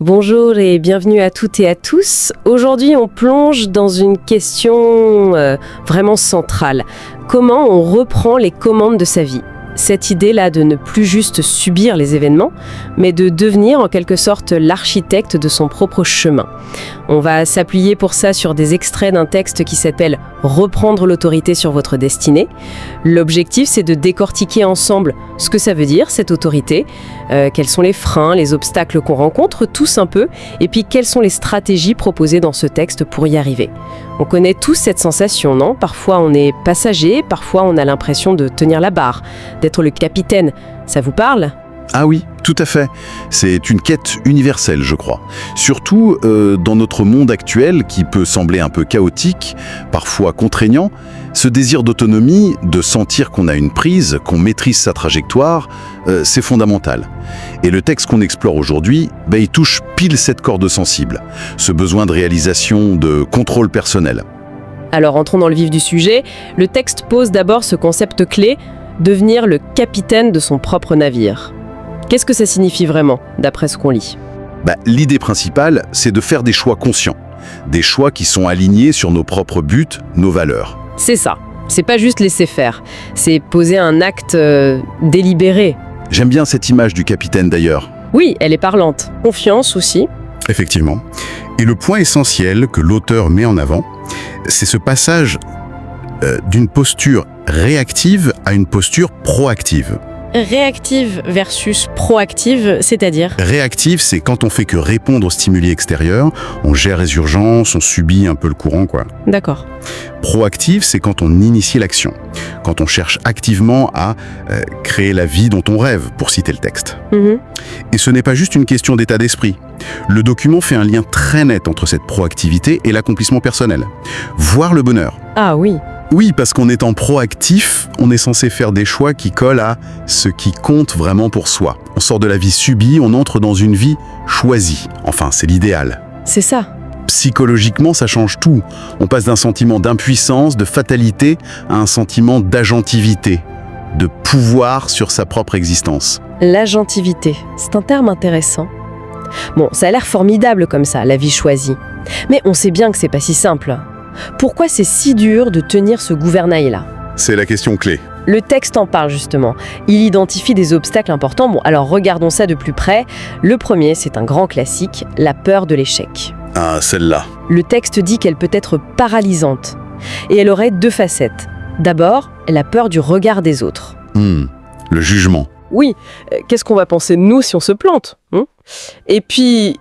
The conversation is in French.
Bonjour et bienvenue à toutes et à tous. Aujourd'hui, on plonge dans une question vraiment centrale. Comment on reprend les commandes de sa vie ? Cette idée-là de ne plus juste subir les événements, mais de devenir en quelque sorte l'architecte de son propre chemin. On va s'appuyer pour ça sur des extraits d'un texte qui s'appelle « Reprendre l'autorité sur votre destinée ». L'objectif, c'est de décortiquer ensemble ce que ça veut dire, cette autorité, quels sont les freins, les obstacles qu'on rencontre, tous un peu, et puis quelles sont les stratégies proposées dans ce texte pour y arriver. On connaît tous cette sensation, non ? Parfois on est passager, parfois on a l'impression de tenir la barre, d'être le capitaine. Ça vous parle ? Ah oui, tout à fait. C'est une quête universelle, je crois. Surtout dans notre monde actuel qui peut sembler un peu chaotique, parfois contraignant, ce désir d'autonomie, de sentir qu'on a une prise, qu'on maîtrise sa trajectoire, c'est fondamental. Et le texte qu'on explore aujourd'hui, il touche pile cette corde sensible, ce besoin de réalisation, de contrôle personnel. Alors entrons dans le vif du sujet. Le texte pose d'abord ce concept clé, devenir le capitaine de son propre navire. Qu'est-ce que ça signifie vraiment, d'après ce qu'on lit ? L'idée principale, c'est de faire des choix conscients, des choix qui sont alignés sur nos propres buts, nos valeurs. C'est ça. C'est pas juste laisser faire. C'est poser un acte délibéré. J'aime bien cette image du capitaine d'ailleurs. Oui, elle est parlante. Confiance aussi. Effectivement. Et le point essentiel que l'auteur met en avant, c'est ce passage d'une posture réactive à une posture proactive. Réactive versus proactive, c'est-à-dire ? Réactive, c'est quand on fait que répondre aux stimuli extérieurs, on gère les urgences, on subit un peu le courant, quoi. D'accord. Proactive, c'est quand on initie l'action, quand on cherche activement à créer la vie dont on rêve, pour citer le texte. Et ce n'est pas juste une question d'état d'esprit. Le document fait un lien très net entre cette proactivité et l'accomplissement personnel. Voir le bonheur. Ah oui. Oui, parce qu'en étant proactif, on est censé faire des choix qui collent à ce qui compte vraiment pour soi. On sort de la vie subie, on entre dans une vie choisie. Enfin, c'est l'idéal. C'est ça. Psychologiquement, ça change tout. On passe d'un sentiment d'impuissance, de fatalité, à un sentiment d'agentivité, de pouvoir sur sa propre existence. L'agentivité, c'est un terme intéressant. Bon, ça a l'air formidable comme ça, la vie choisie. Mais on sait bien que c'est pas si simple. Pourquoi c'est si dur de tenir ce gouvernail-là ? C'est la question clé. Le texte en parle justement. Il identifie des obstacles importants. Bon, alors regardons ça de plus près. Le premier, c'est un grand classique, la peur de l'échec. Ah, celle-là. Le texte dit qu'elle peut être paralysante. Et elle aurait deux facettes. D'abord, la peur du regard des autres. Le jugement. Oui, qu'est-ce qu'on va penser de nous si on se plante ? Et puis,